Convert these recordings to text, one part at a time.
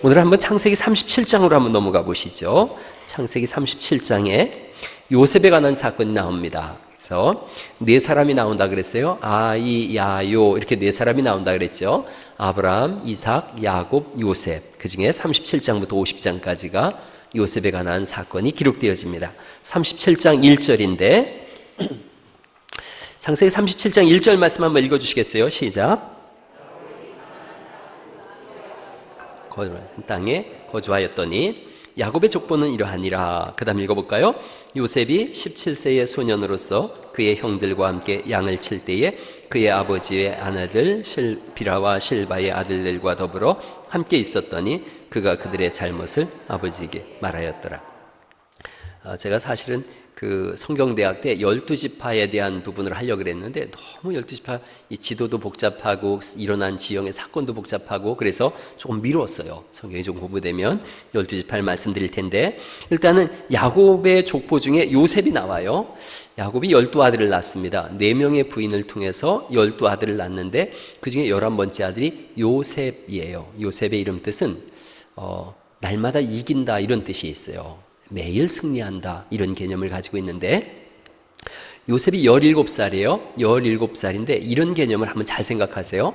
오늘 한번 창세기 37장으로 한번 넘어가 보시죠. 창세기 37장에 요셉에 관한 사건이 나옵니다. 그래서 네 사람이 나온다 그랬어요. 아이, 야요 이렇게 네 사람이 나온다 그랬죠. 아브라함, 이삭, 야곱, 요셉. 그 중에 37장부터 50장까지가 요셉에 관한 사건이 기록되어집니다. 37장 1절인데 창세기 37장 1절 말씀 한번 읽어주시겠어요? 시작. 땅에 거주하였더니 야곱의 족보는 이러하니라. 그 다음 읽어볼까요? 요셉이 17세의 소년으로서 그의 형들과 함께 양을 칠 때에 그의 아버지의 아내들 빌하와 실바의 아들들과 더불어 함께 있었더니 그가 그들의 잘못을 아버지에게 말하였더라. 제가 사실은 그 성경대학 때 12지파에 대한 부분을 하려고 그랬는데 너무 12지파 이 지도도 복잡하고 일어난 지형의 사건도 복잡하고 그래서 조금 미뤘어요. 성경이 좀 공부되면 12지파를 말씀드릴 텐데 일단은 야곱의 족보 중에 요셉이 나와요. 야곱이 12아들을 낳습니다. 4명의 부인을 통해서 12아들을 낳는데 그 중에 11번째 아들이 요셉이에요. 요셉의 이름 뜻은 날마다 이긴다 이런 뜻이 있어요. 매일 승리한다 이런 개념을 가지고 있는데 요셉이 17살이에요. 17살인데 이런 개념을 한번 잘 생각하세요.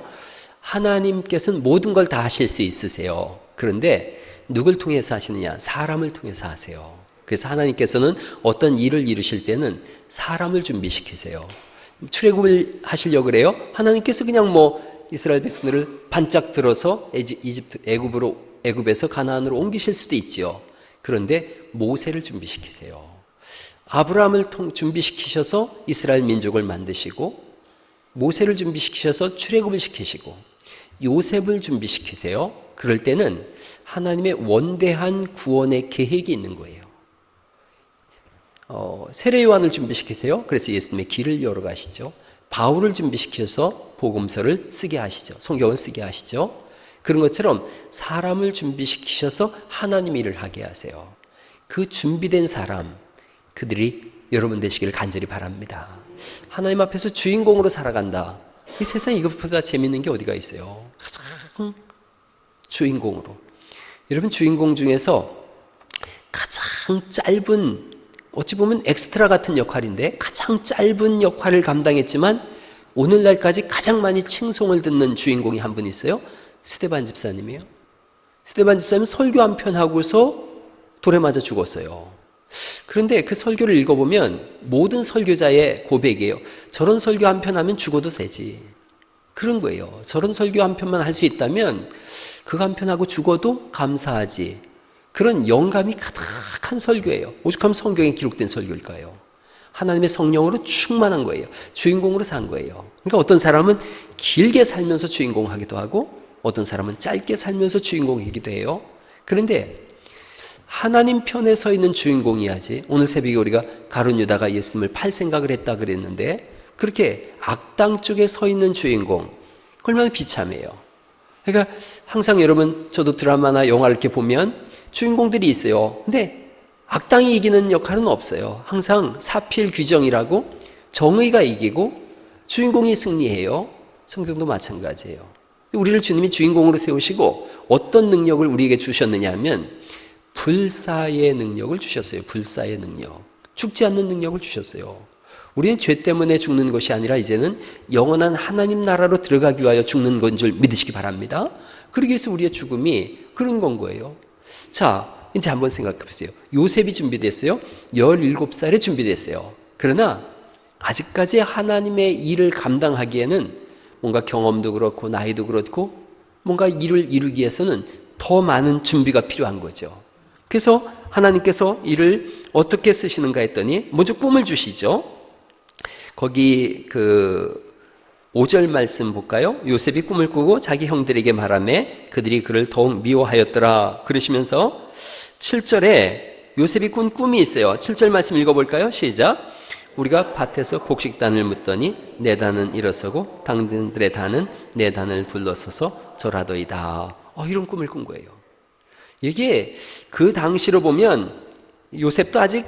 하나님께서는 모든 걸 다 하실 수 있으세요. 그런데 누굴 통해서 하시느냐? 사람을 통해서 하세요. 그래서 하나님께서는 어떤 일을 이루실 때는 사람을 준비시키세요. 출애굽을 하시려고 그래요. 하나님께서 그냥 이스라엘 백성들을 반짝 들어서 애굽에서 가나안으로 옮기실 수도 있지요. 그런데 모세를 준비시키세요. 아브라함을 준비시키셔서 이스라엘 민족을 만드시고 모세를 준비시키셔서 출애굽을 시키시고 요셉을 준비시키세요. 그럴 때는 하나님의 원대한 구원의 계획이 있는 거예요. 세례 요한을 준비시키세요. 그래서 예수님의 길을 열어가시죠. 바울을 준비시켜서 복음서를 쓰게 하시죠. 성경을 쓰게 하시죠. 그런 것처럼 사람을 준비시키셔서 하나님 일을 하게 하세요. 그 준비된 사람, 그들이 여러분 되시기를 간절히 바랍니다. 하나님 앞에서 주인공으로 살아간다. 이 세상에 이것보다 재밌는 게 어디가 있어요? 가장 주인공으로. 여러분 주인공 중에서 가장 짧은 어찌 보면 엑스트라 같은 역할인데 가장 짧은 역할을 감당했지만 오늘날까지 가장 많이 칭송을 듣는 주인공이 한 분 있어요. 스데반 집사님이에요. 스데반 집사님은 설교 한 편 하고서 돌에 맞아 죽었어요. 그런데 그 설교를 읽어보면 모든 설교자의 고백이에요. 저런 설교 한 편 하면 죽어도 되지. 그런 거예요. 저런 설교 한 편만 할 수 있다면 그거 한 편 하고 죽어도 감사하지. 그런 영감이 가득한 설교예요. 오죽하면 성경에 기록된 설교일까요? 하나님의 성령으로 충만한 거예요. 주인공으로 산 거예요. 그러니까 어떤 사람은 길게 살면서 주인공 하기도 하고 어떤 사람은 짧게 살면서 주인공이기도 해요. 그런데 하나님 편에 서 있는 주인공이야지. 오늘 새벽에 우리가 가룟 유다가 예수님을 팔 생각을 했다 그랬는데 그렇게 악당 쪽에 서 있는 주인공 얼마나 비참해요. 그러니까 항상 여러분 저도 드라마나 영화를 이렇게 보면 주인공들이 있어요. 근데 악당이 이기는 역할은 없어요. 항상 사필 규정이라고 정의가 이기고 주인공이 승리해요. 성경도 마찬가지예요. 우리를 주님이 주인공으로 세우시고 어떤 능력을 우리에게 주셨느냐 하면 불사의 능력을 주셨어요. 불사의 능력. 죽지 않는 능력을 주셨어요. 우리는 죄 때문에 죽는 것이 아니라 이제는 영원한 하나님 나라로 들어가기 위하여 죽는 건 줄 믿으시기 바랍니다. 그러기 위해서 우리의 죽음이 그런 건 거예요. 자, 이제 한번 생각해 보세요. 요셉이 준비됐어요. 17살에 준비됐어요. 그러나 아직까지 하나님의 일을 감당하기에는 뭔가 경험도 그렇고 나이도 그렇고 뭔가 일을 이루기 위해서는 더 많은 준비가 필요한 거죠. 그래서 하나님께서 이를 어떻게 쓰시는가 했더니 먼저 꿈을 주시죠. 거기 5절 말씀 볼까요? 요셉이 꿈을 꾸고 자기 형들에게 말하매 그들이 그를 더욱 미워하였더라 그러시면서 7절에 요셉이 꾼 꿈이 있어요. 7절 말씀 읽어볼까요? 시작. 우리가 밭에서 곡식단을 묻더니 내 단은 일어서고 당신들의 단은 내 단을 둘러서서 절하더이다. 이런 꿈을 꾼 거예요. 이게 그 당시로 보면 요셉도 아직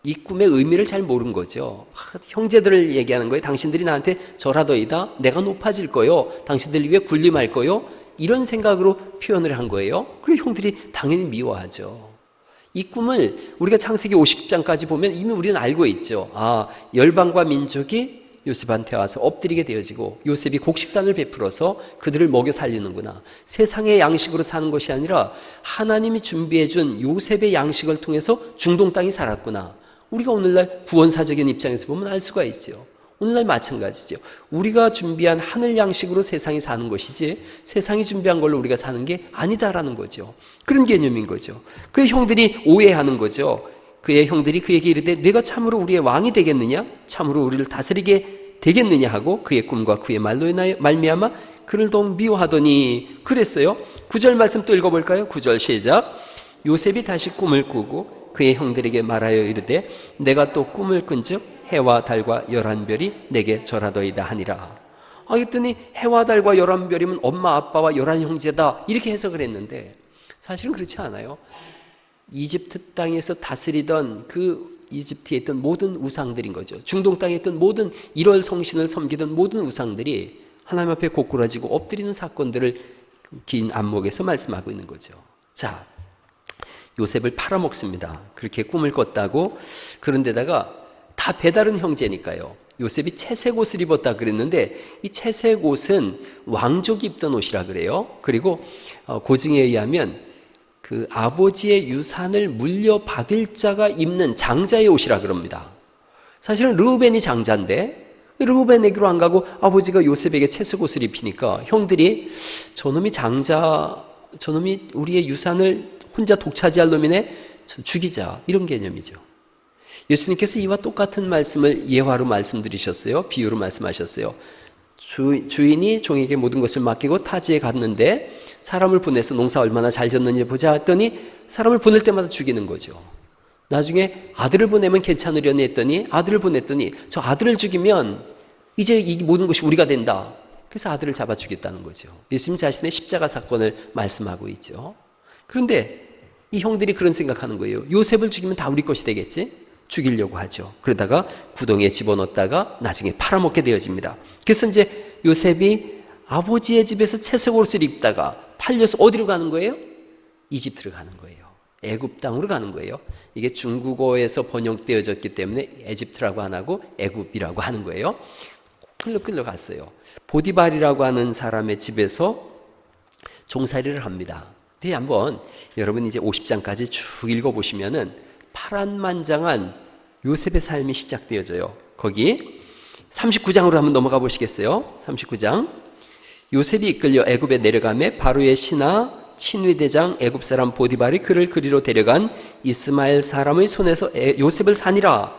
이 꿈의 의미를 잘 모른 거죠. 형제들을 얘기하는 거예요. 당신들이 나한테 절하더이다. 내가 높아질 거요. 당신들 위해 군림할 거요. 이런 생각으로 표현을 한 거예요. 그리고 형들이 당연히 미워하죠. 이 꿈을 우리가 창세기 50장까지 보면 이미 우리는 알고 있죠. 열방과 민족이 요셉한테 와서 엎드리게 되어지고 요셉이 곡식단을 베풀어서 그들을 먹여 살리는구나. 세상의 양식으로 사는 것이 아니라 하나님이 준비해 준 요셉의 양식을 통해서 중동 땅이 살았구나. 우리가 오늘날 구원사적인 입장에서 보면 알 수가 있죠. 오늘날 마찬가지죠. 우리가 준비한 하늘 양식으로 세상이 사는 것이지 세상이 준비한 걸로 우리가 사는 게 아니다라는 거죠. 그런 개념인 거죠. 그의 형들이 오해하는 거죠. 그의 형들이 그에게 이르되 내가 참으로 우리의 왕이 되겠느냐? 참으로 우리를 다스리게 되겠느냐 하고 그의 꿈과 그의 말로 말미암아 그를 더욱 미워하더니 그랬어요. 9절 말씀 또 읽어볼까요? 9절 시작. 요셉이 다시 꿈을 꾸고 그의 형들에게 말하여 이르되 내가 또 꿈을 꾼즉 해와 달과 11별이 내게 절하더이다 하니라. 그랬더니 해와 달과 11별이면 엄마 아빠와 11형제다 이렇게 해석을 했는데 사실은 그렇지 않아요. 이집트 땅에서 다스리던 그 이집트에 있던 모든 우상들인 거죠. 중동 땅에 있던 모든 일월 성신을 섬기던 모든 우상들이 하나님 앞에 고꾸라지고 엎드리는 사건들을 긴 안목에서 말씀하고 있는 거죠. 자, 요셉을 팔아먹습니다. 그렇게 꿈을 꿨다고. 그런데다가 다 배다른 형제니까요. 요셉이 채색 옷을 입었다 그랬는데 이 채색 옷은 왕족이 입던 옷이라 그래요. 그리고 고증에 의하면 그 아버지의 유산을 물려받을 자가 입는 장자의 옷이라 그럽니다. 사실은 르우벤이 장자인데 르우벤에게로 안 가고 아버지가 요셉에게 채색 옷을 입히니까 형들이 저놈이 장자, 저놈이 우리의 유산을 혼자 독차지할 놈이네, 죽이자, 이런 개념이죠. 예수님께서 이와 똑같은 말씀을 예화로 말씀드리셨어요. 비유로 말씀하셨어요. 주인이 종에게 모든 것을 맡기고 타지에 갔는데 사람을 보내서 농사 얼마나 잘 졌는지 보자 했더니 사람을 보낼 때마다 죽이는 거죠. 나중에 아들을 보내면 괜찮으려니 했더니 아들을 보냈더니 저 아들을 죽이면 이제 이 모든 것이 우리가 된다. 그래서 아들을 잡아 죽였다는 거죠. 예수님 자신의 십자가 사건을 말씀하고 있죠. 그런데 이 형들이 그런 생각하는 거예요. 요셉을 죽이면 다 우리 것이 되겠지? 죽이려고 하죠. 그러다가 구덩이에 집어넣었다가 나중에 팔아먹게 되어집니다. 그래서 이제 요셉이 아버지의 집에서 채색 옷을 입다가 팔려서 어디로 가는 거예요? 이집트로 가는 거예요. 애굽 땅으로 가는 거예요. 이게 중국어에서 번역되어졌기 때문에 에집트라고 안 하고 애굽이라고 하는 거예요. 끌려갔어요. 보디발이라고 하는 사람의 집에서 종살이를 합니다. 근데 한번 여러분 이제 50장까지 쭉 읽어보시면은 파란만장한 요셉의 삶이 시작되어져요. 거기 39장으로 한번 넘어가 보시겠어요? 39장. 요셉이 이끌려 애굽에 내려가매 바로의 신하 친위대장 애굽 사람 보디발이 그를 그리로 데려간 이스마엘 사람의 손에서 요셉을 사니라.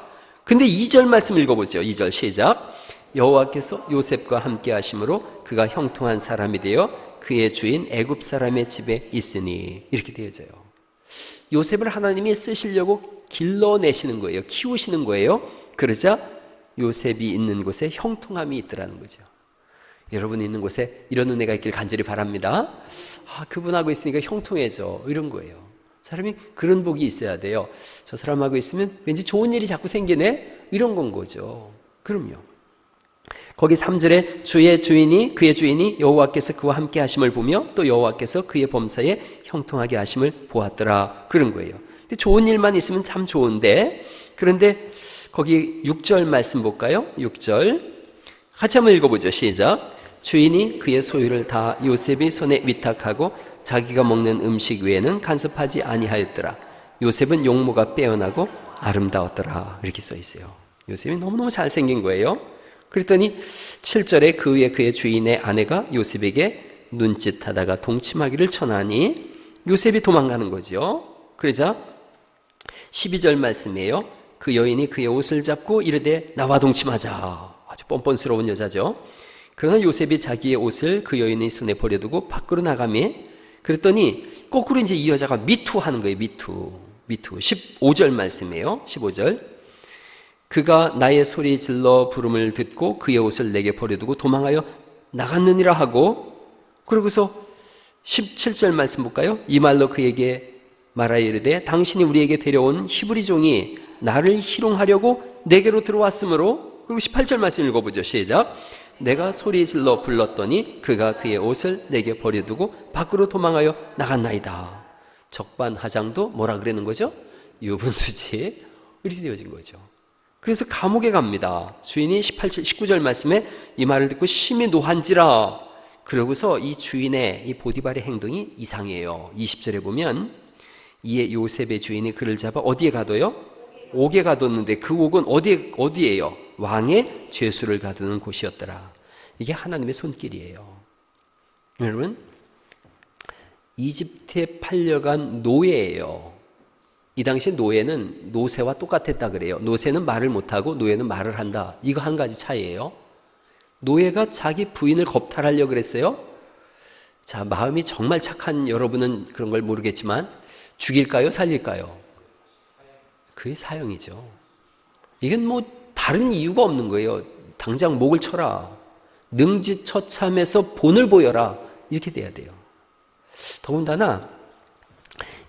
근데 2절 말씀 읽어보죠. 2절 시작. 여호와께서 요셉과 함께 하심으로 그가 형통한 사람이 되어 그의 주인 애굽 사람의 집에 있으니. 이렇게 되어져요. 요셉을 하나님이 쓰시려고 길러내시는 거예요. 키우시는 거예요. 그러자 요셉이 있는 곳에 형통함이 있더라는 거죠. 여러분이 있는 곳에 이런 은혜가 있길 간절히 바랍니다. 그분하고 있으니까 형통해져. 이런 거예요. 사람이 그런 복이 있어야 돼요. 저 사람하고 있으면 왠지 좋은 일이 자꾸 생기네? 이런 건 거죠. 그럼요. 거기 3절에 주의 주인이 그의 주인이 여호와께서 그와 함께 하심을 보며 또 여호와께서 그의 범사에 형통하게 하심을 보았더라. 그런 거예요. 근데 좋은 일만 있으면 참 좋은데 그런데 거기 6절 말씀 볼까요? 6절 같이 한번 읽어보죠. 시작. 주인이 그의 소유를 다 요셉의 손에 위탁하고 자기가 먹는 음식 외에는 간섭하지 아니하였더라. 요셉은 용모가 빼어나고 아름다웠더라. 이렇게 써 있어요. 요셉이 너무너무 잘생긴 거예요. 그랬더니 7절에 그 후에 그의 주인의 아내가 요셉에게 눈짓하다가 동침하기를 청하니 요셉이 도망가는 거죠. 그러자 12절 말씀이에요. 그 여인이 그의 옷을 잡고 이르되 나와 동침하자. 아주 뻔뻔스러운 여자죠. 그러나 요셉이 자기의 옷을 그 여인의 손에 버려두고 밖으로 나가매 그랬더니 거꾸로 이제 이 여자가 미투하는 거예요. 미투. 15절 말씀이에요. 15절. 그가 나의 소리 질러 부름을 듣고 그의 옷을 내게 버려두고 도망하여 나갔느니라 하고 그러고서 17절 말씀 볼까요? 이 말로 그에게 말하여 이르되 당신이 우리에게 데려온 히브리 종이 나를 희롱하려고 내게로 들어왔으므로 그리고 18절 말씀 읽어보죠. 시작. 내가 소리 질러 불렀더니 그가 그의 옷을 내게 버려두고 밖으로 도망하여 나갔나이다. 적반하장도 뭐라 그러는 거죠? 유분수지. 이렇게 되어진 거죠. 그래서 감옥에 갑니다. 주인이 19절 말씀에 이 말을 듣고 심히 노한지라. 그러고서 이 주인의 이 보디발의 행동이 이상해요. 20절에 보면 이에 요셉의 주인이 그를 잡아 어디에 가둬요? 옥에 가뒀는데 그 옥은 어디예요? 왕의 죄수를 가두는 곳이었더라. 이게 하나님의 손길이에요. 여러분, 이집트에 팔려간 노예예요. 이 당시 노예는 노새와 똑같았다 그래요. 노새는 말을 못하고 노예는 말을 한다. 이거 한 가지 차이예요. 노예가 자기 부인을 겁탈하려고 그랬어요. 자, 마음이 정말 착한 여러분은 그런 걸 모르겠지만 죽일까요? 살릴까요? 그게 사형이죠. 이건 뭐 다른 이유가 없는 거예요. 당장 목을 쳐라. 능지처참해서 본을 보여라. 이렇게 돼야 돼요. 더군다나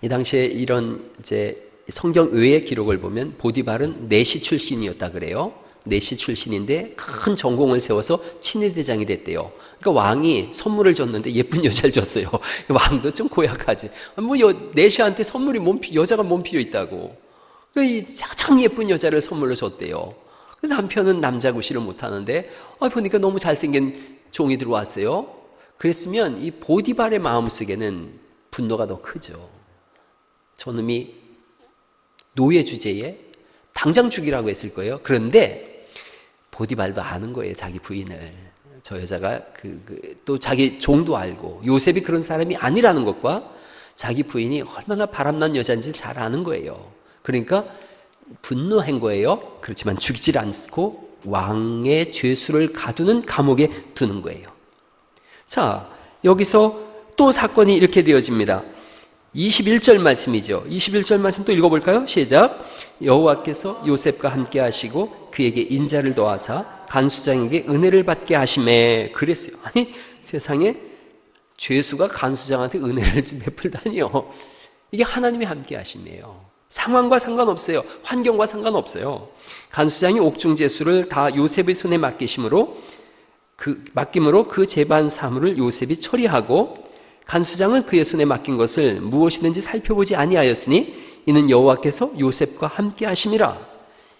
이 당시에 이런 이제 성경 외의 기록을 보면 보디발은 내시 출신이었다 그래요. 내시 출신인데 큰 전공을 세워서 친위대장이 됐대요. 그러니까 왕이 선물을 줬는데 예쁜 여자를 줬어요. 왕도 좀 고약하지. 뭐 내시한테 선물이 여자가 뭔 필요 있다고. 그러니까 이 가장 예쁜 여자를 선물로 줬대요. 남편은 남자 구실을 못하는데 보니까 너무 잘생긴 종이 들어왔어요. 그랬으면 이 보디발의 마음속에는 분노가 더 크죠. 저놈이 노예 주제에 당장 죽이라고 했을 거예요. 그런데 보디발도 아는 거예요. 자기 부인을. 저 여자가 또 자기 종도 알고 요셉이 그런 사람이 아니라는 것과 자기 부인이 얼마나 바람난 여자인지 잘 아는 거예요. 그러니까 분노한 거예요. 그렇지만 죽이질 않고 왕의 죄수를 가두는 감옥에 두는 거예요. 자, 여기서 또 사건이 이렇게 되어집니다. 21절 말씀이죠. 21절 말씀 또 읽어볼까요? 시작. 여호와께서 요셉과 함께 하시고 그에게 인자를 더하사 간수장에게 은혜를 받게 하시매. 그랬어요. 아니, 세상에 죄수가 간수장한테 은혜를 베풀다니요. 이게 하나님이 함께 하심이에요. 상황과 상관없어요. 환경과 상관없어요. 간수장이 옥중제수를 다 요셉의 손에 맡김으로 그 재반 사물을 요셉이 처리하고 간수장은 그의 손에 맡긴 것을 무엇이든지 살펴보지 아니하였으니 이는 여호와께서 요셉과 함께 하심이라.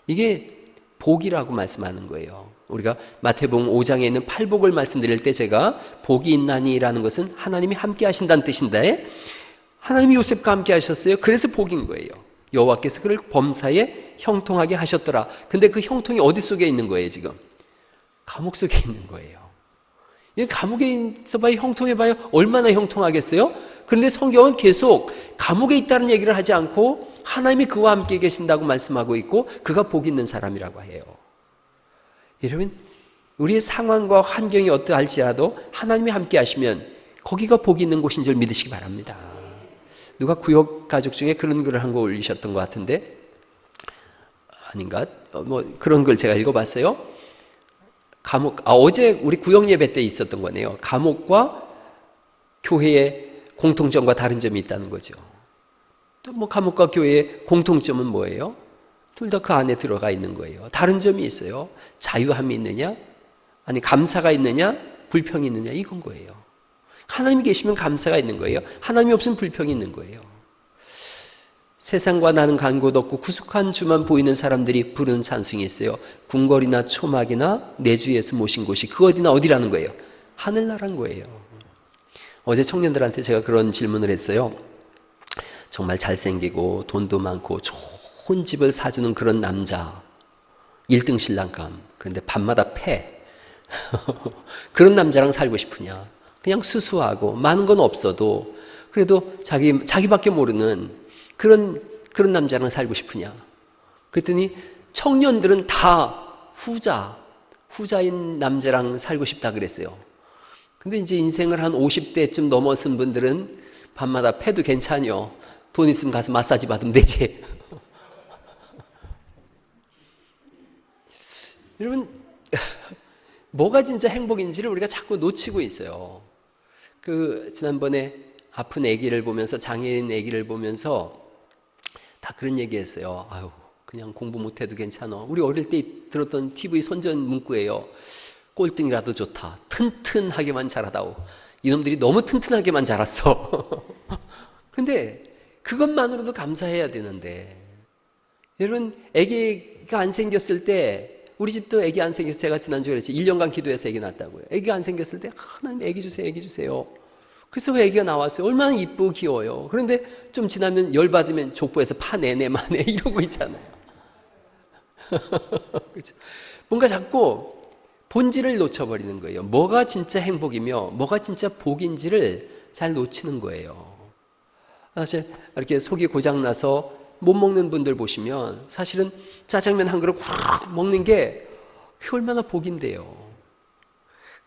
이게 복이라고 말씀하는 거예요. 우리가 마태복음 5장에 있는 팔복을 말씀드릴 때 제가 복이 있나니라는 것은 하나님이 함께 하신다는 뜻인데 하나님이 요셉과 함께 하셨어요. 그래서 복인 거예요. 여호와께서 그를 범사에 형통하게 하셨더라. 근데 그 형통이 어디 속에 있는 거예요 지금? 감옥 속에 있는 거예요. 감옥에 있어봐야 형통해봐야 얼마나 형통하겠어요? 그런데 성경은 계속 감옥에 있다는 얘기를 하지 않고 하나님이 그와 함께 계신다고 말씀하고 있고 그가 복 있는 사람이라고 해요. 여러분, 우리의 상황과 환경이 어떠할지라도 하나님이 함께 하시면 거기가 복 있는 곳인 줄 믿으시기 바랍니다. 누가 구역 가족 중에 그런 글을 한 거 올리셨던 것 같은데 아닌가? 뭐 그런 걸 제가 읽어봤어요. 어제 우리 구역 예배 때 있었던 거네요. 감옥과 교회의 공통점과 다른 점이 있다는 거죠. 또 뭐 감옥과 교회의 공통점은 뭐예요? 둘 다 그 안에 들어가 있는 거예요. 다른 점이 있어요. 자유함이 있느냐? 아니 감사가 있느냐? 불평이 있느냐? 이건 거예요. 하나님이 계시면 감사가 있는 거예요. 하나님이 없으면 불평이 있는 거예요. 세상과 나는 간 곳 없고 구속한 주만 보이는 사람들이 부르는 찬송이 있어요. 궁궐이나 초막이나 내 주 예수 모신 곳이 그 어디나 어디라는 거예요? 하늘나라는 거예요. 어제 청년들한테 제가 그런 질문을 했어요. 정말 잘생기고 돈도 많고 좋은 집을 사주는 그런 남자 1등 신랑감 그런데 밤마다 패 그런 남자랑 살고 싶으냐? 그냥 수수하고 많은 건 없어도 그래도 자기밖에 모르는 그런 남자랑 살고 싶으냐? 그랬더니 청년들은 다 후자인 남자랑 살고 싶다 그랬어요. 근데 이제 인생을 한 50대쯤 넘어선 분들은 밤마다 패도 괜찮요. 돈 있으면 가서 마사지 받으면 되지. 여러분, 뭐가 진짜 행복인지를 우리가 자꾸 놓치고 있어요. 지난번에 아픈 아기를 보면서 장애인 아기를 보면서 다 그런 얘기했어요. 아유, 그냥 공부 못해도 괜찮아. 우리 어릴 때 들었던 TV 선전 문구예요. 꼴등이라도 좋다. 튼튼하게만 자라다오. 이놈들이 너무 튼튼하게만 자랐어. 근데 그것만으로도 감사해야 되는데, 여러분 아기가 안 생겼을 때, 우리 집도 아기 안 생겨서 제가 지난주에 그랬지, 1년간 기도해서 아기 낳았다고요. 아기가 안 생겼을 때 하나님 아기 주세요, 아기 주세요. 그래서 그 아기가 나왔어요. 얼마나 이쁘고 귀여워요. 그런데 좀 지나면 열받으면 족보에서 파내내 마네 이러고 있잖아요. 그렇죠? 뭔가 자꾸 본질을 놓쳐버리는 거예요. 뭐가 진짜 행복이며 뭐가 진짜 복인지를 잘 놓치는 거예요. 사실 이렇게 속이 고장나서 못 먹는 분들 보시면 사실은 짜장면 한 그릇 확 먹는 게 그게 얼마나 복인데요.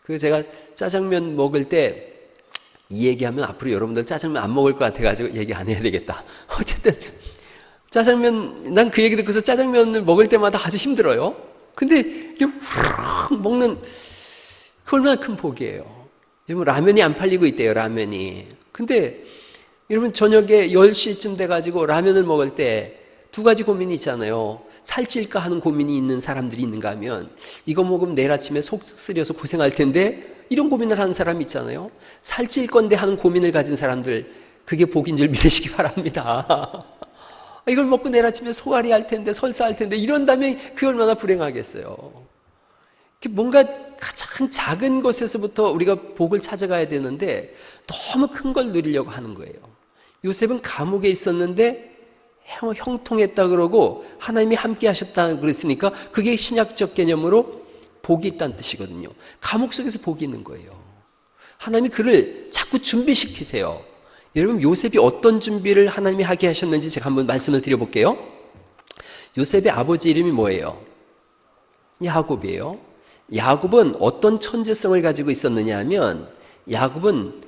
그 제가 짜장면 먹을 때 이 얘기하면 앞으로 여러분들 짜장면 안 먹을 것 같아가지고 얘기 안 해야 되겠다. 어쨌든 짜장면, 난 그 얘기 듣고서 짜장면을 먹을 때마다 아주 힘들어요. 근데 이렇게 훅 먹는 그 얼마나 큰 복이에요. 여러분 라면이 안 팔리고 있대요, 라면이. 근데 여러분 저녁에 10시쯤 돼가지고 라면을 먹을 때 두 가지 고민이 있잖아요. 살찔까 하는 고민이 있는 사람들이 있는가 하면, 이거 먹으면 내일 아침에 속 쓰려서 고생할 텐데 이런 고민을 하는 사람이 있잖아요. 살찔 건데 하는 고민을 가진 사람들, 그게 복인 줄 믿으시기 바랍니다. 이걸 먹고 내일 아침에 소화리 할 텐데, 설사할 텐데 이런다면 그게 얼마나 불행하겠어요. 뭔가 가장 작은 것에서부터 우리가 복을 찾아가야 되는데 너무 큰 걸 누리려고 하는 거예요. 요셉은 감옥에 있었는데 형통했다 그러고 하나님이 함께 하셨다 그랬으니까 그게 신약적 개념으로 복이 있다는 뜻이거든요. 감옥 속에서 복이 있는 거예요. 하나님이 그를 자꾸 준비시키세요. 여러분 요셉이 어떤 준비를 하나님이 하게 하셨는지 제가 한번 말씀을 드려볼게요. 요셉의 아버지 이름이 뭐예요? 야곱이에요. 야곱은 어떤 천재성을 가지고 있었느냐 하면, 야곱은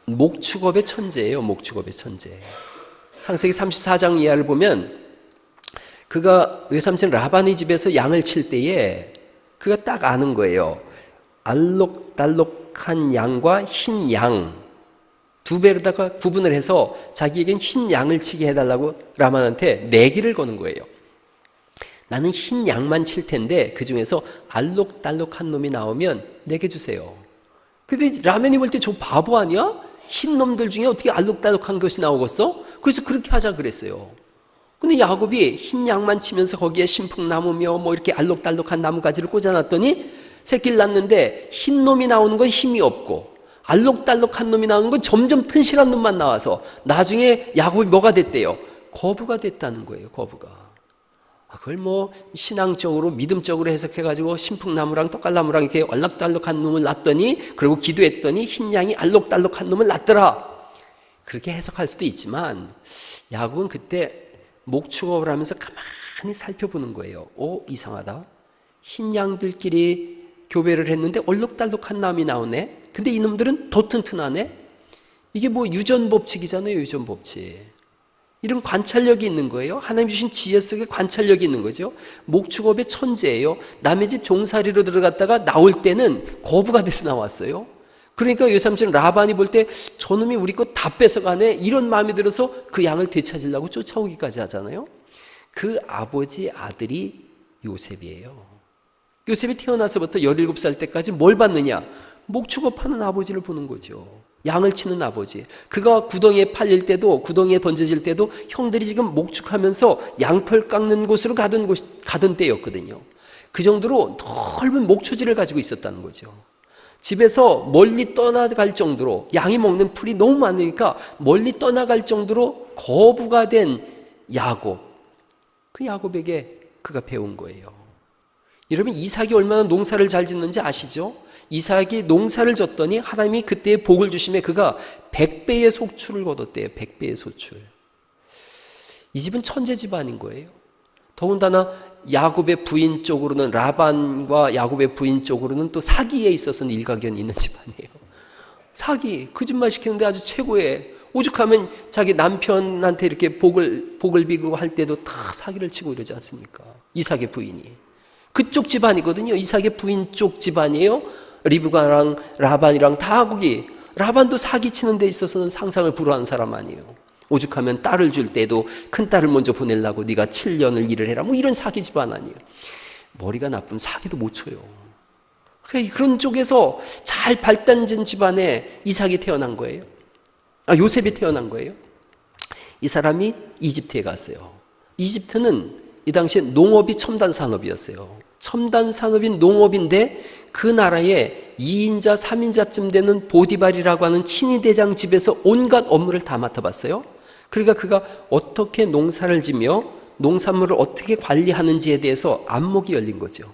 목축업의 천재예요. 목축업의 천재. 창세기 34장 이하를 보면 그가 외삼촌 라반의 집에서 양을 칠 때에 그가 딱 아는 거예요. 알록달록한 양과 흰 양 두 배로다가 구분을 해서 자기에겐 흰 양을 치게 해달라고 라반한테 내기를 거는 거예요. 나는 흰 양만 칠 텐데 그 중에서 알록달록한 놈이 나오면 내게 주세요. 근데 라면이 볼 때 저 바보 아니야? 흰 놈들 중에 어떻게 알록달록한 것이 나오겠어? 그래서 그렇게 하자 그랬어요. 근데 야곱이 흰 양만 치면서 거기에 신풍나무며 뭐 이렇게 알록달록한 나무가지를 꽂아놨더니 새끼를 낳는데 흰 놈이 나오는 건 힘이 없고 알록달록한 놈이 나오는 건 점점 튼실한 놈만 나와서 나중에 야곱이 뭐가 됐대요? 거부가 됐다는 거예요. 거부가. 그걸 뭐 신앙적으로 믿음적으로 해석해가지고 신풍나무랑 떡갈나무랑 이렇게 알록달록한 놈을 낳더니, 그리고 기도했더니 흰 양이 알록달록한 놈을 낳더라, 그렇게 해석할 수도 있지만 야곱은 그때 목축업을 하면서 가만히 살펴보는 거예요. 이상하다. 흰 양들끼리 교배를 했는데 얼룩달룩한 남이 나오네. 근데 이놈들은 더 튼튼하네. 이게 뭐 유전법칙이잖아요. 유전법칙. 이런 관찰력이 있는 거예요. 하나님 주신 지혜 속에 관찰력이 있는 거죠. 목축업의 천재예요. 남의 집 종살이로 들어갔다가 나올 때는 거부가 돼서 나왔어요. 그러니까 외삼촌 라반이 볼 때 저놈이 우리 거 다 뺏어가네, 이런 마음이 들어서 그 양을 되찾으려고 쫓아오기까지 하잖아요. 그 아버지 아들이 요셉이에요. 요셉이 태어나서부터 17살 때까지 뭘 봤느냐? 목축업하는 아버지를 보는 거죠. 양을 치는 아버지. 그가 구덩이에 팔릴 때도, 구덩이에 던져질 때도 형들이 지금 목축하면서 양털 깎는 곳으로 가던 때였거든요. 그 정도로 넓은 목초지를 가지고 있었다는 거죠. 집에서 멀리 떠나갈 정도로, 양이 먹는 풀이 너무 많으니까 멀리 떠나갈 정도로 거부가 된 야곱. 그 야곱에게 그가 배운 거예요. 여러분 이삭이 얼마나 농사를 잘 짓는지 아시죠? 이삭이 농사를 졌더니 하나님이 그때의 복을 주심에 그가 100배의 속출을 거뒀대요. 100배의 소출. 이 집은 천재 집안인 거예요. 더군다나 야곱의 부인 쪽으로는, 라반과 야곱의 부인 쪽으로는 또 사기에 있어서는 일가견이 있는 집안이에요. 사기, 거짓말 시키는데 아주 최고의, 오죽하면 자기 남편한테 이렇게 복을 비고 할 때도 다 사기를 치고 이러지 않습니까? 이삭의 부인이. 그쪽 집안이거든요. 이삭의 부인 쪽 집안이에요. 리브가랑 라반이랑 다 거기. 라반도 사기 치는 데 있어서는 상상을 불허한 사람 아니에요. 오죽하면 딸을 줄 때도 큰 딸을 먼저 보내려고 네가 7년을 일을 해라, 뭐 이런 사기 집안 아니에요. 머리가 나쁜 사기도 못 쳐요. 그런 쪽에서 잘 발달된 집안에 이삭이 태어난 거예요. 요셉이 태어난 거예요. 이 사람이 이집트에 갔어요. 이집트는 이 당시에 농업이 첨단 산업이었어요. 첨단 산업인 농업인데 그 나라에 2인자, 3인자쯤 되는 보디발이라고 하는 친위대장 집에서 온갖 업무를 다 맡아봤어요. 그러니까 그가 어떻게 농사를 지며 농산물을 어떻게 관리하는지에 대해서 안목이 열린 거죠.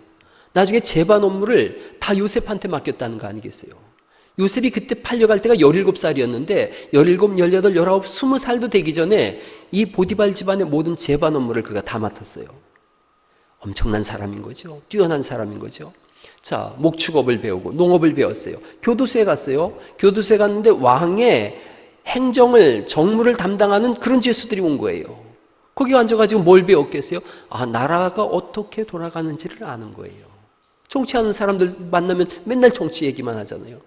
나중에 제반 업무를 다 요셉한테 맡겼다는 거 아니겠어요? 요셉이 그때 팔려갈 때가 17살이었는데 17, 18, 19, 20살도 되기 전에 이 보디발 집안의 모든 제반 업무를 그가 다 맡았어요. 엄청난 사람인 거죠. 뛰어난 사람인 거죠. 자, 목축업을 배우고 농업을 배웠어요. 교도소에 갔어요. 교도소에 갔는데 왕의 행정을, 정무를 담당하는 그런 죄수들이 온 거예요. 거기 앉아가지고 뭘 배웠겠어요? 나라가 어떻게 돌아가는지를 아는 거예요. 정치하는 사람들 만나면 맨날 정치 얘기만 하잖아요.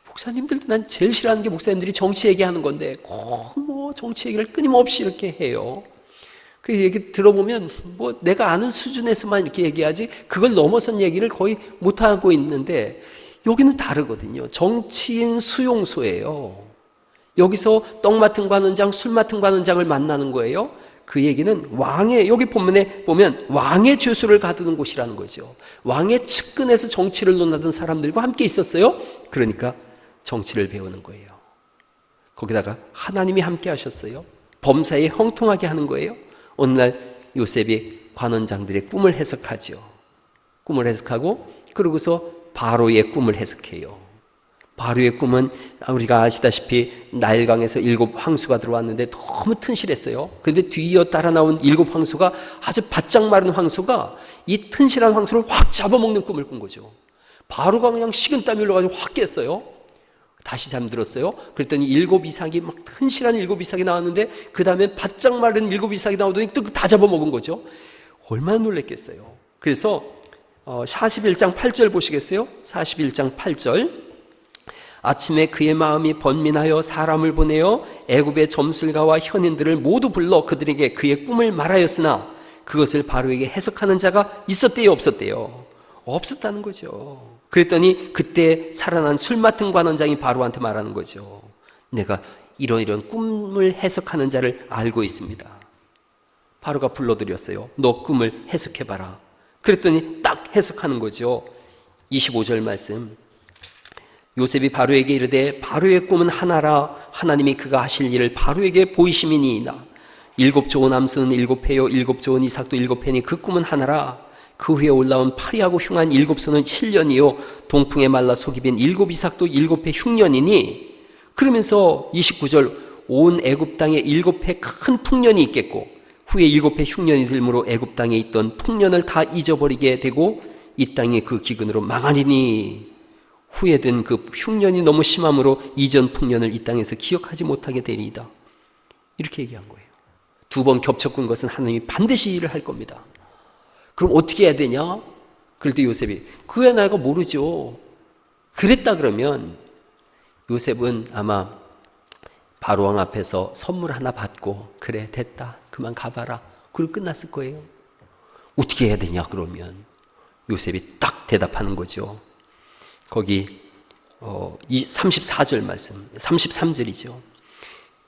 목사님들도 난 제일 싫어하는 게 목사님들이 정치 얘기하는 건데 꼭 정치 얘기를 끊임없이 이렇게 해요. 그 얘기 들어보면 내가 아는 수준에서만 이렇게 얘기하지 그걸 넘어선 얘기를 거의 못하고 있는데 여기는 다르거든요. 정치인 수용소예요. 여기서 떡 맡은 관원장, 술 맡은 관원장을 만나는 거예요. 그 얘기는 여기 본문에 보면 왕의 죄수를 가두는 곳이라는 거죠. 왕의 측근에서 정치를 논하던 사람들과 함께 있었어요. 그러니까 정치를 배우는 거예요. 거기다가 하나님이 함께 하셨어요. 범사에 형통하게 하는 거예요. 어느 날 요셉이 관원장들의 꿈을 해석하죠. 꿈을 해석하고 그러고서 바로의 꿈을 해석해요. 바로의 꿈은 우리가 아시다시피 나일강에서 7 황수가 들어왔는데 너무 튼실했어요. 그런데 뒤이어 따라 나온 7 황수가 아주 바짝 마른 황소가 이 튼실한 황소를 확 잡아먹는 꿈을 꾼 거죠. 바로가 그냥 식은땀이 흘러가지고 확 깼어요. 다시 잠들었어요. 그랬더니 7 이삭이 막 튼실한 7 이삭이 나왔는데 그 다음에 바짝 마른 7 이삭이 나오더니 또 다 잡아먹은 거죠. 얼마나 놀랬겠어요. 그래서 41장 8절 보시겠어요? 41장 8절. 아침에 그의 마음이 번민하여 사람을 보내어 애굽의 점술가와 현인들을 모두 불러 그들에게 그의 꿈을 말하였으나 그것을 바로에게 해석하는 자가 있었대요, 없었대요? 없었다는 거죠. 그랬더니 그때 살아난 술 맡은 관원장이 바로한테 말하는 거죠. 내가 이런 꿈을 해석하는 자를 알고 있습니다. 바로가 불러들였어요. 너 꿈을 해석해봐라. 그랬더니 딱 해석하는 거죠. 25절 말씀. 요셉이 바로에게 이르되 바로의 꿈은 하나라. 하나님이 그가 하실 일을 바로에게 보이심이니이다. 7 좋은 암수는 7회요 7 좋은 이삭도 7회니 그 꿈은 하나라. 그 후에 올라온 파리하고 흉한 7소는 7년이요 동풍에 말라 속이 빈 7 이삭도 7회 흉년이니. 그러면서 29절 온 애굽 땅에 7회 큰 풍년이 있겠고 후에 7회 흉년이 들므로 애굽 땅에 있던 풍년을 다 잊어버리게 되고 이 땅이 그 기근으로 망하리니. 후에 든 그 흉년이 너무 심함으로 이전 풍년을 이 땅에서 기억하지 못하게 되리이다. 이렇게 얘기한 거예요. 2번 겹쳐꾼 것은 하나님이 반드시 일을 할 겁니다. 그럼 어떻게 해야 되냐? 그럴 때 요셉이 그야 내가 모르죠. 그랬다 그러면 요셉은 아마 바로왕 앞에서 선물 하나 받고 그래 됐다 그만 가봐라 그리고 끝났을 거예요. 어떻게 해야 되냐 그러면 요셉이 딱 대답하는 거죠. 거기 34절 말씀 33절이죠.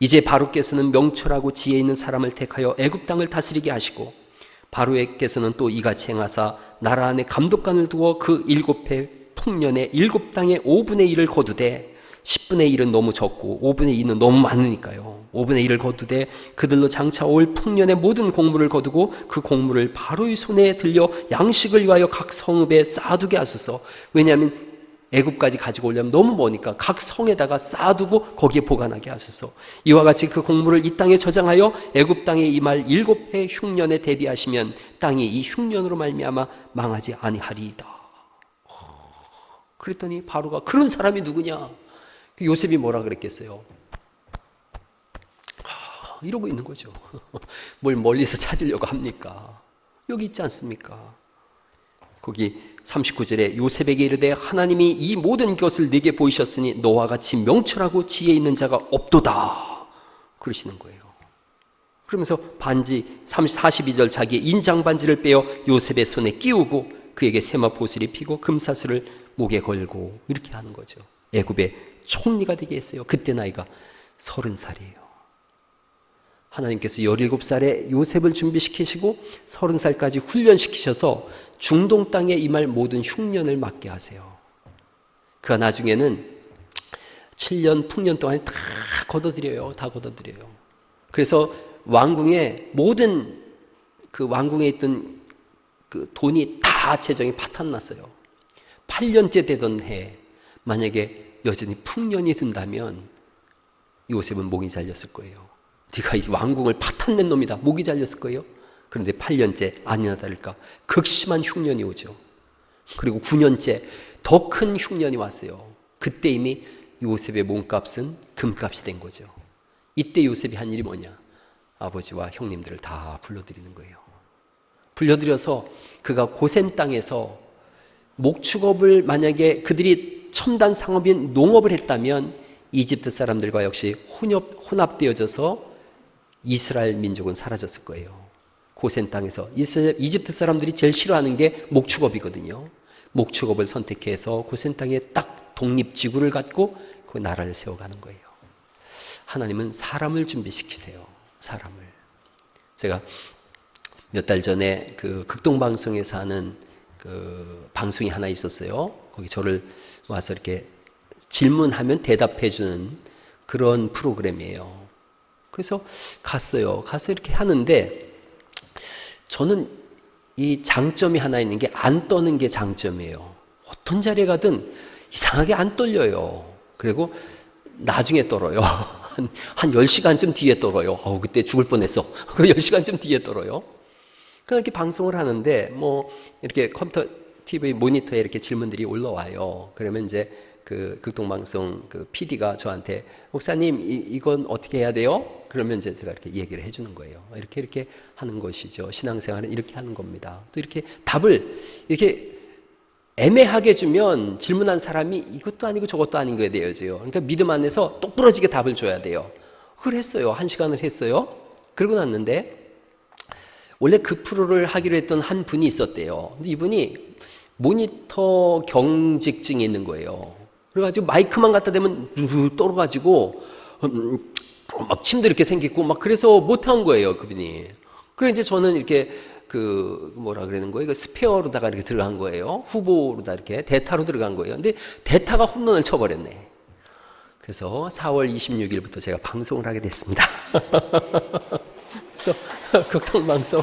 이제 바로께서는 명철하고 지혜 있는 사람을 택하여 애굽 땅을 다스리게 하시고 바로에게서는 또 이같이 행하사 나라 안에 감독관을 두어 그 7회 풍년에 7 땅의 5분의 1을 거두되 10분의 1은 너무 적고 5분의 2는 너무 많으니까요. 5분의 1을 거두되 그들로 장차 올 풍년의 모든 곡물을 거두고 그 곡물을 바로의 손에 들려 양식을 위하여 각 성읍에 쌓아두게 하소서. 왜냐하면 애굽까지 가지고 오려면 너무 머니까 각 성에다가 쌓아두고 거기에 보관하게 하소서. 이와 같이 그 곡물을 이 땅에 저장하여 애굽 땅에 임할 7회 흉년에 대비하시면 땅이 이 흉년으로 말미암아 망하지 아니하리이다. 그랬더니 바로가 그런 사람이 누구냐? 요셉이 뭐라 그랬겠어요? 이러고 있는 거죠. 뭘 멀리서 찾으려고 합니까? 여기 있지 않습니까? 거기 39절에 요셉에게 이르되 하나님이 이 모든 것을 네게 보이셨으니 너와 같이 명철하고 지혜 있는 자가 없도다 그러시는 거예요. 그러면서 반지 42절 자기의 인장 반지를 빼어 요셉의 손에 끼우고 그에게 세마 보슬이 피고 금사슬을 목에 걸고 이렇게 하는 거죠. 애굽의 총리가 되게 했어요. 그때 나이가 30살이에요. 하나님께서 17살에 요셉을 준비시키시고 30살까지 훈련시키셔서 중동 땅에 임할 모든 흉년을 맡게 하세요. 그가 나중에는 7년 풍년 동안에 다 걷어들여요. 다 걷어들여요. 그래서 왕궁에 모든 그 왕궁에 있던 그 돈이 다 재정이 파탄났어요. 8년째 되던 해 만약에 여전히 풍년이 든다면 요셉은 목이 잘렸을 거예요. 네가 이 왕궁을 파탄낸 놈이다. 목이 잘렸을 거예요. 그런데 8년째 아니나 다를까 극심한 흉년이 오죠. 그리고 9년째 더 큰 흉년이 왔어요. 그때 이미 요셉의 몸값은 금값이 된 거죠. 이때 요셉이 한 일이 뭐냐? 아버지와 형님들을 다 불러들이는 거예요. 불러들여서 그가 고센 땅에서 목축업을 만약에 그들이 첨단 상업인 농업을 했다면 이집트 사람들과 역시 혼합되어져서 이스라엘 민족은 사라졌을 거예요. 고센 땅에서 이집트 사람들이 제일 싫어하는 게 목축업이거든요. 목축업을 선택해서 고센 땅에 딱 독립지구를 갖고 그 나라를 세워가는 거예요. 하나님은 사람을 준비시키세요. 사람을. 제가 몇 달 전에 그 극동방송에서 하는 그 방송이 하나 있었어요. 거기 저를 와서 이렇게 질문하면 대답해주는 그런 프로그램이에요. 그래서 갔어요. 가서 이렇게 하는데 저는 이 장점이 하나 있는 게 안 떠는 게 장점이에요. 어떤 자리에 가든 이상하게 안 떨려요. 그리고 나중에 떨어요. 한 10시간쯤 뒤에 떨어요. 그때 죽을 뻔했어. 10시간쯤 뒤에 떨어요. 그러니까 이렇게 방송을 하는데 뭐 이렇게 컴퓨터 TV 모니터에 이렇게 질문들이 올라와요. 그러면 이제 그 극동방송 그 PD가 저한테 목사님 이건 어떻게 해야 돼요? 그러면 이제 제가 이렇게 얘기를 해주는 거예요. 이렇게 하는 것이죠. 신앙생활은 이렇게 하는 겁니다. 또 이렇게 답을 이렇게 애매하게 주면 질문한 사람이 이것도 아니고 저것도 아닌 거에 대해서요. 그러니까 믿음 안에서 똑부러지게 답을 줘야 돼요. 그걸 했어요. 1시간을 했어요. 그러고 났는데 원래 그 프로를 하기로 했던 한 분이 있었대요. 근데 이분이 모니터 경직증이 있는 거예요. 그래가지고 마이크만 갖다 대면 떨어가지고 막 침도 이렇게 생기고 막 그래서 못한 거예요, 그분이. 그래서 이제 저는 이렇게 그 뭐라 그러는 거예요? 스페어로다가 이렇게 들어간 거예요. 후보로다 이렇게 대타로 들어간 거예요. 근데 대타가 홈런을 쳐버렸네. 그래서 4월 26일부터 제가 방송을 하게 됐습니다. 그래서 극동방송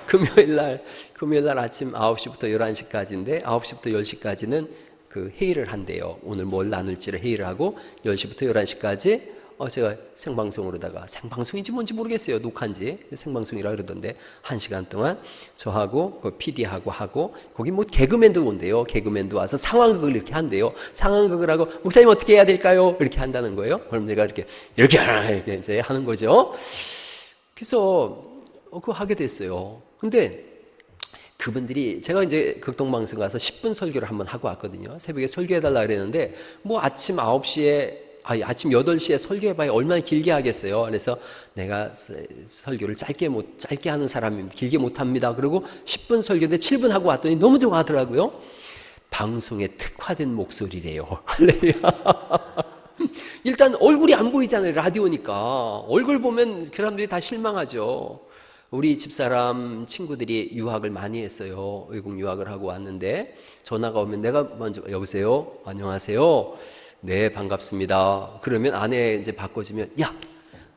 금요일 날 아침 9시부터 11시까지인데 9시부터 10시까지는 그 회의를 한대요. 오늘 뭘 나눌지를 회의를 하고 10시부터 11시까지 제가 생방송으로다가 생방송인지 뭔지 모르겠어요. 녹화인지 생방송이라 그러던데 1시간 동안 저하고 그 PD하고 하고 거기 뭐 개그맨도 온대요. 개그맨도 와서 상황극을 이렇게 한대요. 상황극을 하고 목사님 어떻게 해야 될까요? 이렇게 한다는 거예요. 그럼 내가 이렇게 이제 하는 거죠. 그래서 그거 하게 됐어요. 근데 그분들이 제가 이제 극동방송 가서 10분 설교를 한번 하고 왔거든요. 새벽에 설교해달라 그랬는데 뭐 아침 8시에 설교해봐야 얼마나 길게 하겠어요. 그래서 내가 설교를 짧게 하는 사람입니다. 길게 못합니다. 그리고 10분 설교인데 7분 하고 왔더니 너무 좋아하더라고요. 방송에 특화된 목소리래요. 할렐루야. 일단 얼굴이 안 보이잖아요. 라디오니까. 얼굴 보면 그 사람들이 다 실망하죠. 우리 집사람 친구들이 유학을 많이 했어요. 외국 유학을 하고 왔는데 전화가 오면 내가 먼저 여보세요? 안녕하세요? 네, 반갑습니다. 그러면 아내 이제 바꿔주면 야,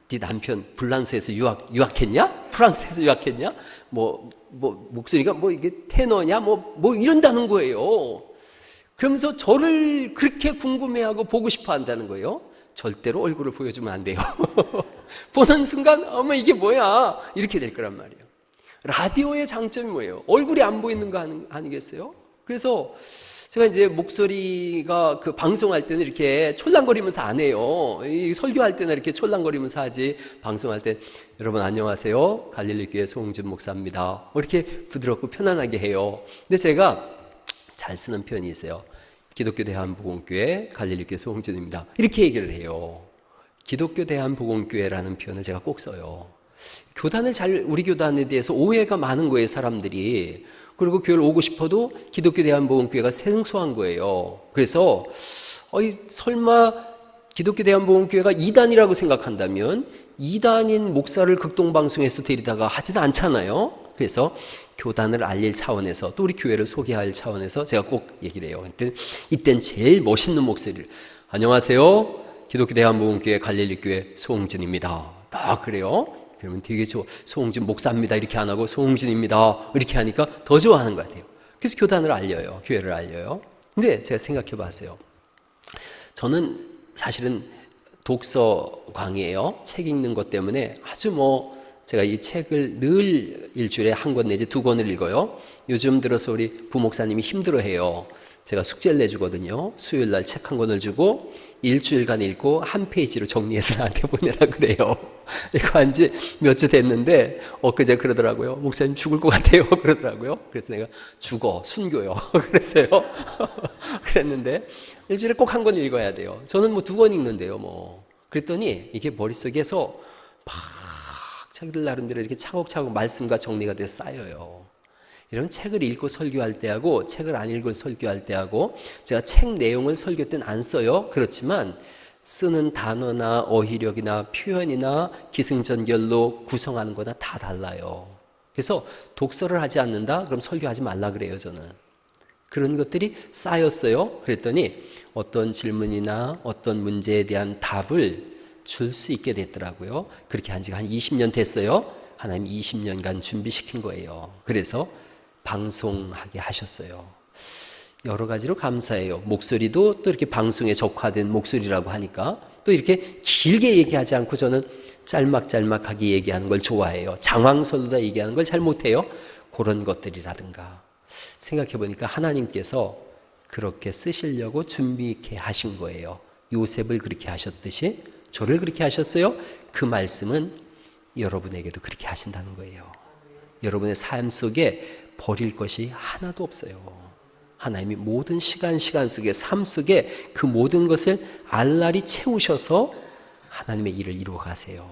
네 남편 불란스에서 유학했냐? 프랑스에서 유학했냐? 뭐 목소리가 뭐 이게 테너냐? 뭐 이런다는 거예요. 그러면서 저를 그렇게 궁금해하고 보고 싶어 한다는 거예요. 절대로 얼굴을 보여주면 안 돼요. 보는 순간 어머 이게 뭐야? 이렇게 될 거란 말이에요. 라디오의 장점이 뭐예요? 얼굴이 안 보이는 거 아니겠어요? 그래서 제가 이제 목소리가 그 방송할 때는 이렇게 촐랑거리면서 안 해요. 설교할 때는 이렇게 촐랑거리면서 하지. 방송할 때 여러분 안녕하세요. 갈릴리교회 송홍준 목사입니다. 이렇게 부드럽고 편안하게 해요. 근데 제가 잘 쓰는 표현이 있어요. 기독교 대한복음교회 갈릴리교회 송홍준입니다. 이렇게 얘기를 해요. 기독교 대한복음교회라는 표현을 제가 꼭 써요. 우리 교단에 대해서 오해가 많은 거예요, 사람들이. 그리고 교회를 오고 싶어도 기독교 대한복음교회가 생소한 거예요. 그래서 설마 기독교 대한복음교회가 이단이라고 생각한다면 이단인 목사를 극동방송에서 데리다가 하지는 않잖아요. 그래서 교단을 알릴 차원에서 또 우리 교회를 소개할 차원에서 제가 꼭 얘기를 해요. 이땐 제일 멋있는 목소리를, 안녕하세요, 기독교 대한복음교회 갈릴리교회 소홍준입니다. 다 그래요. 그러면 되게 소홍준 목사입니다 이렇게 안 하고 소홍준입니다 이렇게 하니까 더 좋아하는 것 같아요. 그래서 교단을 알려요. 교회를 알려요. 근데 제가 생각해 봤어요. 저는 사실은 독서광이에요. 책 읽는 것 때문에 아주 제가 이 책을 늘 일주일에 한 권 내지 두 권을 읽어요. 요즘 들어서 우리 부목사님이 힘들어해요. 제가 숙제를 내주거든요. 수요일 날 책 한 권을 주고 일주일간 읽고 한 페이지로 정리해서 나한테 보내라 그래요. 이거 한 지 몇 주 됐는데 엊그제 그러더라고요. 목사님 죽을 것 같아요 그러더라고요. 그래서 내가 죽어, 순교요 그랬어요. 그랬는데 일주일에 꼭 한 권 읽어야 돼요. 저는 두 권 읽는데요 그랬더니 이게 머릿속에서 막 자기들 나름대로 이렇게 차곡차곡 말씀과 정리가 돼서 쌓여요. 이런 책을 읽고 설교할 때하고 책을 안 읽고 설교할 때하고, 제가 책 내용을 설교 때는 안 써요. 그렇지만 쓰는 단어나 어휘력이나 표현이나 기승전결로 구성하는 거나 다 달라요. 그래서 독서를 하지 않는다? 그럼 설교하지 말라 그래요, 저는. 그런 것들이 쌓였어요. 그랬더니 어떤 질문이나 어떤 문제에 대한 답을 줄 수 있게 됐더라고요. 그렇게 한 지가 한 20년 됐어요. 하나님이 20년간 준비시킨 거예요. 그래서 방송하게 하셨어요. 여러 가지로 감사해요. 목소리도 또 이렇게 방송에 적화된 목소리라고 하니까 또 이렇게 길게 얘기하지 않고 저는 짤막짤막하게 얘기하는 걸 좋아해요. 장황설로다 얘기하는 걸 잘 못해요. 그런 것들이라든가 생각해 보니까 하나님께서 그렇게 쓰시려고 준비케 하신 거예요. 요셉을 그렇게 하셨듯이 저를 그렇게 하셨어요. 그 말씀은 여러분에게도 그렇게 하신다는 거예요. 여러분의 삶 속에 버릴 것이 하나도 없어요. 하나님이 모든 시간 속에, 삶 속에 그 모든 것을 알랄이 채우셔서 하나님의 일을 이루어 가세요.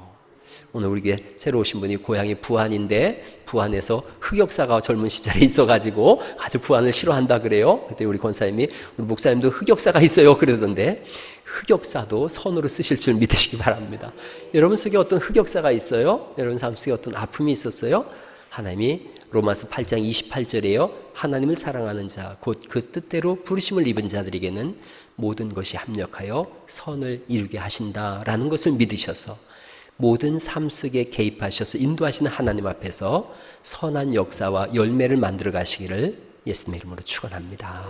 오늘 우리에게 새로 오신 분이 고향이 부안인데 부안에서 흑역사가 젊은 시절에 있어가지고 아주 부안을 싫어한다 그래요. 그때 우리 권사님이 우리 목사님도 흑역사가 있어요 그러던데, 흑역사도 선으로 쓰실 줄 믿으시기 바랍니다. 여러분 속에 어떤 흑역사가 있어요? 여러분 삶 속에 어떤 아픔이 있었어요? 하나님이 로마서 8장 28절에요. 하나님을 사랑하는 자, 곧 그 뜻대로 부르심을 입은 자들에게는 모든 것이 합력하여 선을 이루게 하신다라는 것을 믿으셔서 모든 삶 속에 개입하셔서 인도하시는 하나님 앞에서 선한 역사와 열매를 만들어 가시기를 예수님의 이름으로 축원합니다.